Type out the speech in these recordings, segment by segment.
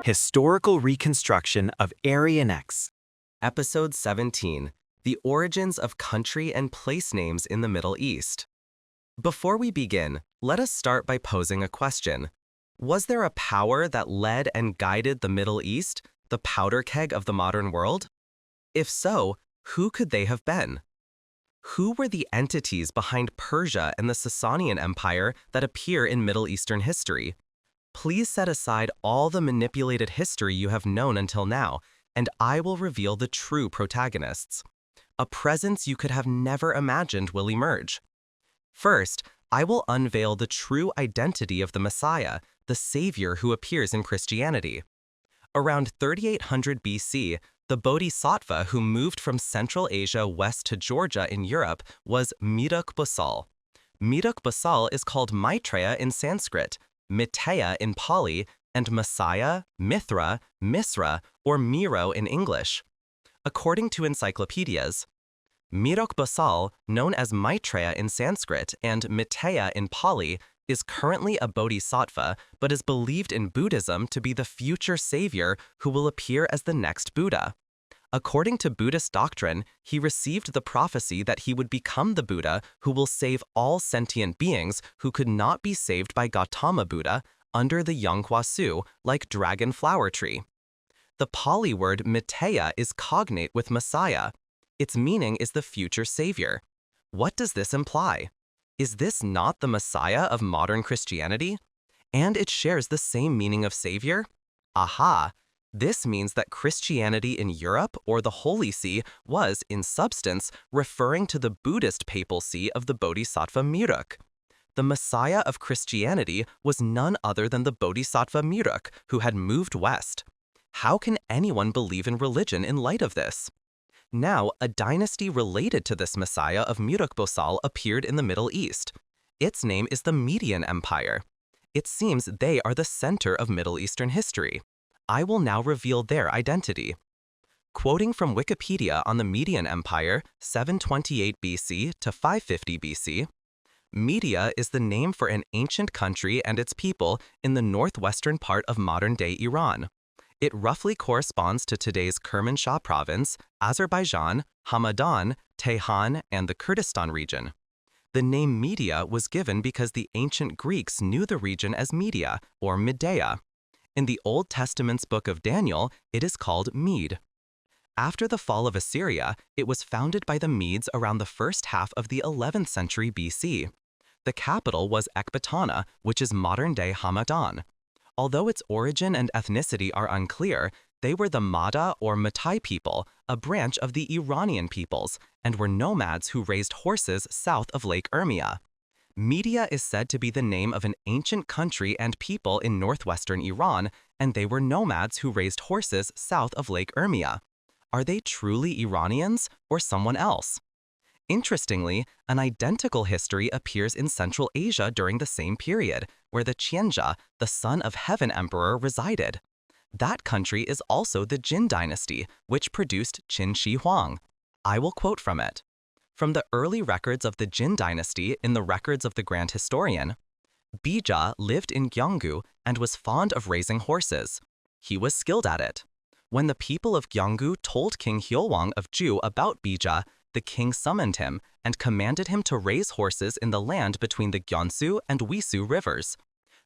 Historical Reconstruction of Aryan X. Episode 17, The Origins of Country and Place Names in the Middle East. Before we begin, let us start by posing a question. Was there a power that led and guided the Middle East, the powder keg of the modern world? If so, who could they have been? Who were the entities behind Persia and the Sasanian Empire that appear in Middle Eastern history? Please set aside all the manipulated history you have known until now, and I will reveal the true protagonists. A presence you could have never imagined will emerge. First, I will unveil the true identity of the Messiah, the Savior who appears in Christianity. Around 3800 BC, the Bodhisattva who moved from Central Asia west to Georgia in Europe was Mehruk Basal. Mehruk Basal is called Maitreya in Sanskrit, Miteya in Pali, and Messiah, Mithra, Misra, or Miro in English. According to encyclopedias, Mehruk Basal, known as Maitreya in Sanskrit and Miteya in Pali, is currently a bodhisattva but is believed in Buddhism to be the future savior who will appear as the next Buddha. According to Buddhist doctrine, he received the prophecy that he would become the Buddha who will save all sentient beings who could not be saved by Gautama Buddha under the Yanghuasu, like dragon flower tree. The Pali word Miteya is cognate with Messiah. Its meaning is the future savior. What does this imply? Is this not the Messiah of modern Christianity? And it shares the same meaning of savior? Aha! This means that Christianity in Europe or the Holy See was, in substance, referring to the Buddhist papal see of the Bodhisattva Mehruk. The Messiah of Christianity was none other than the Bodhisattva Mehruk, who had moved west. How can anyone believe in religion in light of this? Now, a dynasty related to this Messiah of Mehruk Basal appeared in the Middle East. Its name is the Median Empire. It seems they are the center of Middle Eastern history. I will now reveal their identity. Quoting from Wikipedia on the Median Empire, 728 BC to 550 BC, Media is the name for an ancient country and its people in the northwestern part of modern-day Iran. It roughly corresponds to today's Kermanshah province, Azerbaijan, Hamadan, Tehran, and the Kurdistan region. The name Media was given because the ancient Greeks knew the region as Media, or Midea. In the Old Testament's book of Daniel, it is called Mede. After the fall of Assyria, it was founded by the Medes around the first half of the 11th century BC. The capital was Ecbatana, which is modern-day Hamadan. Although its origin and ethnicity are unclear, they were the Mada or Matai people, a branch of the Iranian peoples, and were nomads who raised horses south of Lake Urmia. Media is said to be the name of an ancient country and people in northwestern Iran, and they were nomads who raised horses south of Lake Urmia. Are they truly Iranians or someone else? Interestingly, an identical history appears in Central Asia during the same period, where the Qianzha, the son of Heaven Emperor, resided. That country is also the Jin dynasty, which produced Qin Shi Huang. I will quote from it. From the early records of the Jin dynasty in the records of the Grand Historian, Bija lived in Gyeonggu and was fond of raising horses. He was skilled at it. When the people of Gyeonggu told King Hyolwang of Ju about Bija, the king summoned him and commanded him to raise horses in the land between the Gyeongsu and Wisu rivers.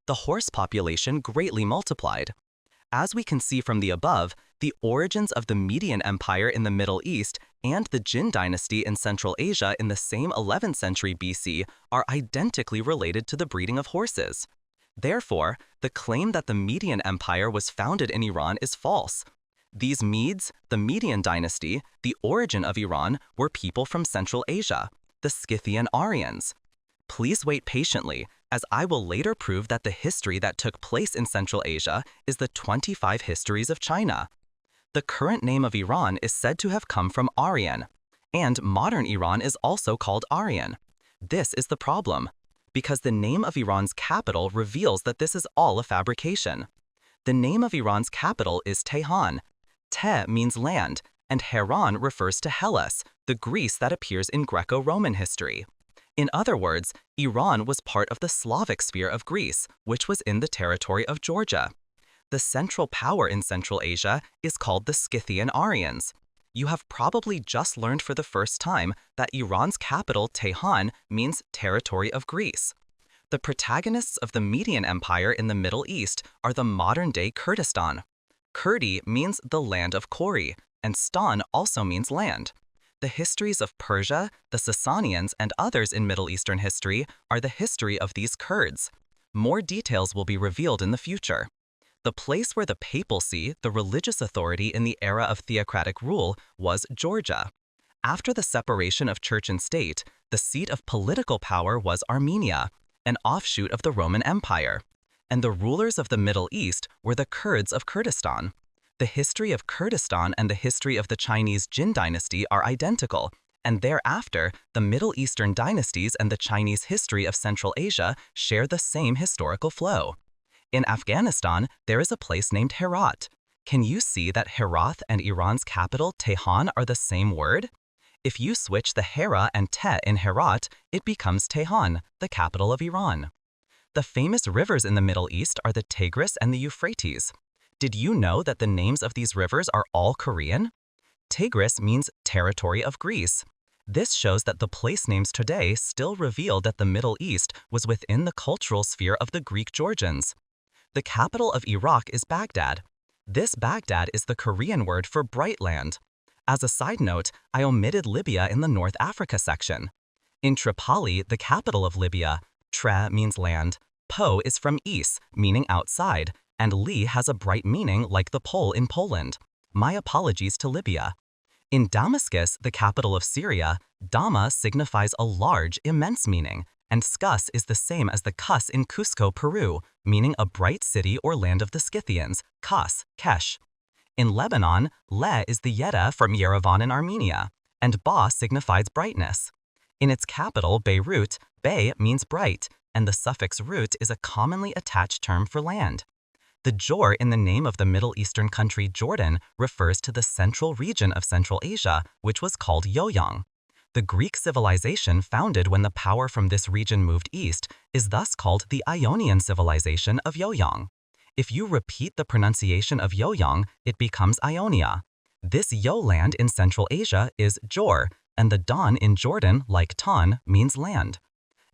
The horse population greatly multiplied. As we can see from the above, the origins of the Median Empire in the Middle East and the Jin dynasty in Central Asia in the same 11th century BC are identically related to the breeding of horses. Therefore, the claim that the Median Empire was founded in Iran is false. These Medes, the Median dynasty, the origin of Iran, were people from Central Asia, the Scythian Aryans. Please wait patiently, as I will later prove that the history that took place in Central Asia is the 25 histories of China. The current name of Iran is said to have come from Aryan, and modern Iran is also called Aryan. This is the problem, because the name of Iran's capital reveals that this is all a fabrication. The name of Iran's capital is Tehran. Te means land, and Heron refers to Hellas, the Greece that appears in Greco-Roman history. In other words, Iran was part of the Slavic sphere of Greece, which was in the territory of Georgia. The central power in Central Asia is called the Scythian Aryans. You have probably just learned for the first time that Iran's capital, Tehran, means territory of Greece. The protagonists of the Median Empire in the Middle East are the modern-day Kurdistan. Kurdi means the land of Kori, and Stan also means land. The histories of Persia, the Sasanians, and others in Middle Eastern history are the history of these Kurds. More details will be revealed in the future. The place where the papacy, the religious authority in the era of theocratic rule, was Georgia. After the separation of church and state, the seat of political power was Armenia, an offshoot of the Roman Empire. And the rulers of the Middle East were the Kurds of Kurdistan. The history of Kurdistan and the history of the Chinese Jin dynasty are identical, and thereafter, the Middle Eastern dynasties and the Chinese history of Central Asia share the same historical flow. In Afghanistan, there is a place named Herat. Can you see that Herat and Iran's capital, Tehran, are the same word? If you switch the Hera and Te in Herat, it becomes Tehran, the capital of Iran. The famous rivers in the Middle East are the Tigris and the Euphrates. Did you know that the names of these rivers are all Korean? Tigris means territory of Greece. This shows that the place names today still reveal that the Middle East was within the cultural sphere of the Greek Georgians. The capital of Iraq is Baghdad. This Baghdad is the Korean word for bright land. As a side note, I omitted Libya in the North Africa section. In Tripoli, the capital of Libya, Tre means land, Po is from Is, meaning outside, and Li has a bright meaning like the pole in Poland. My apologies to Libya. In Damascus, the capital of Syria, Dama signifies a large, immense meaning, and Skus is the same as the Kus in Cusco, Peru, meaning a bright city or land of the Scythians, Kas, Kesh. In Lebanon, Le is the Yeda from Yerevan in Armenia, and Ba signifies brightness. In its capital, Beirut, Bay means bright, and the suffix rut is a commonly attached term for land. The Jor in the name of the Middle Eastern country Jordan refers to the central region of Central Asia, which was called Yoyong. The Greek civilization founded when the power from this region moved east is thus called the Ionian civilization of Yoyong. If you repeat the pronunciation of Yoyong, it becomes Ionia. This Yo land in Central Asia is Jor, and the Don in Jordan, like Tan, means land.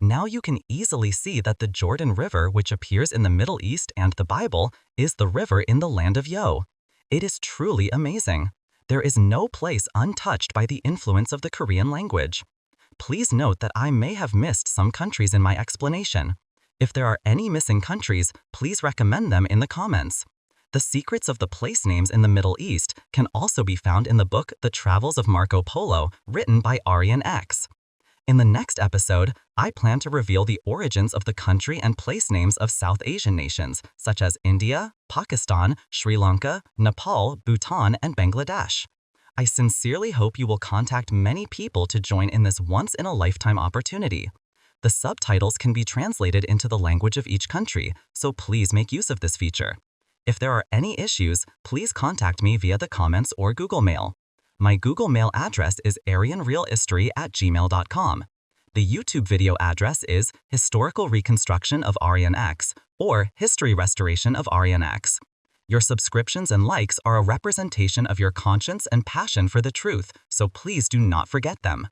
Now you can easily see that the Jordan River, which appears in the Middle East and the Bible, is the river in the land of Yo. It is truly amazing. There is no place untouched by the influence of the Korean language. Please note that I may have missed some countries in my explanation. If there are any missing countries, please recommend them in the comments. The secrets of the place names in the Middle East can also be found in the book The Travels of Marco Polo, written by Aryan X. In the next episode, I plan to reveal the origins of the country and place names of South Asian nations, such as India, Pakistan, Sri Lanka, Nepal, Bhutan, and Bangladesh. I sincerely hope you will contact many people to join in this once-in-a-lifetime opportunity. The subtitles can be translated into the language of each country, so please make use of this feature. If there are any issues, please contact me via the comments or Google Mail. My Google Mail address is aryanrealhistory@gmail.com. The YouTube video address is Historical Reconstruction of Aryan X or History Restoration of Aryan X. Your subscriptions and likes are a representation of your conscience and passion for the truth, so please do not forget them.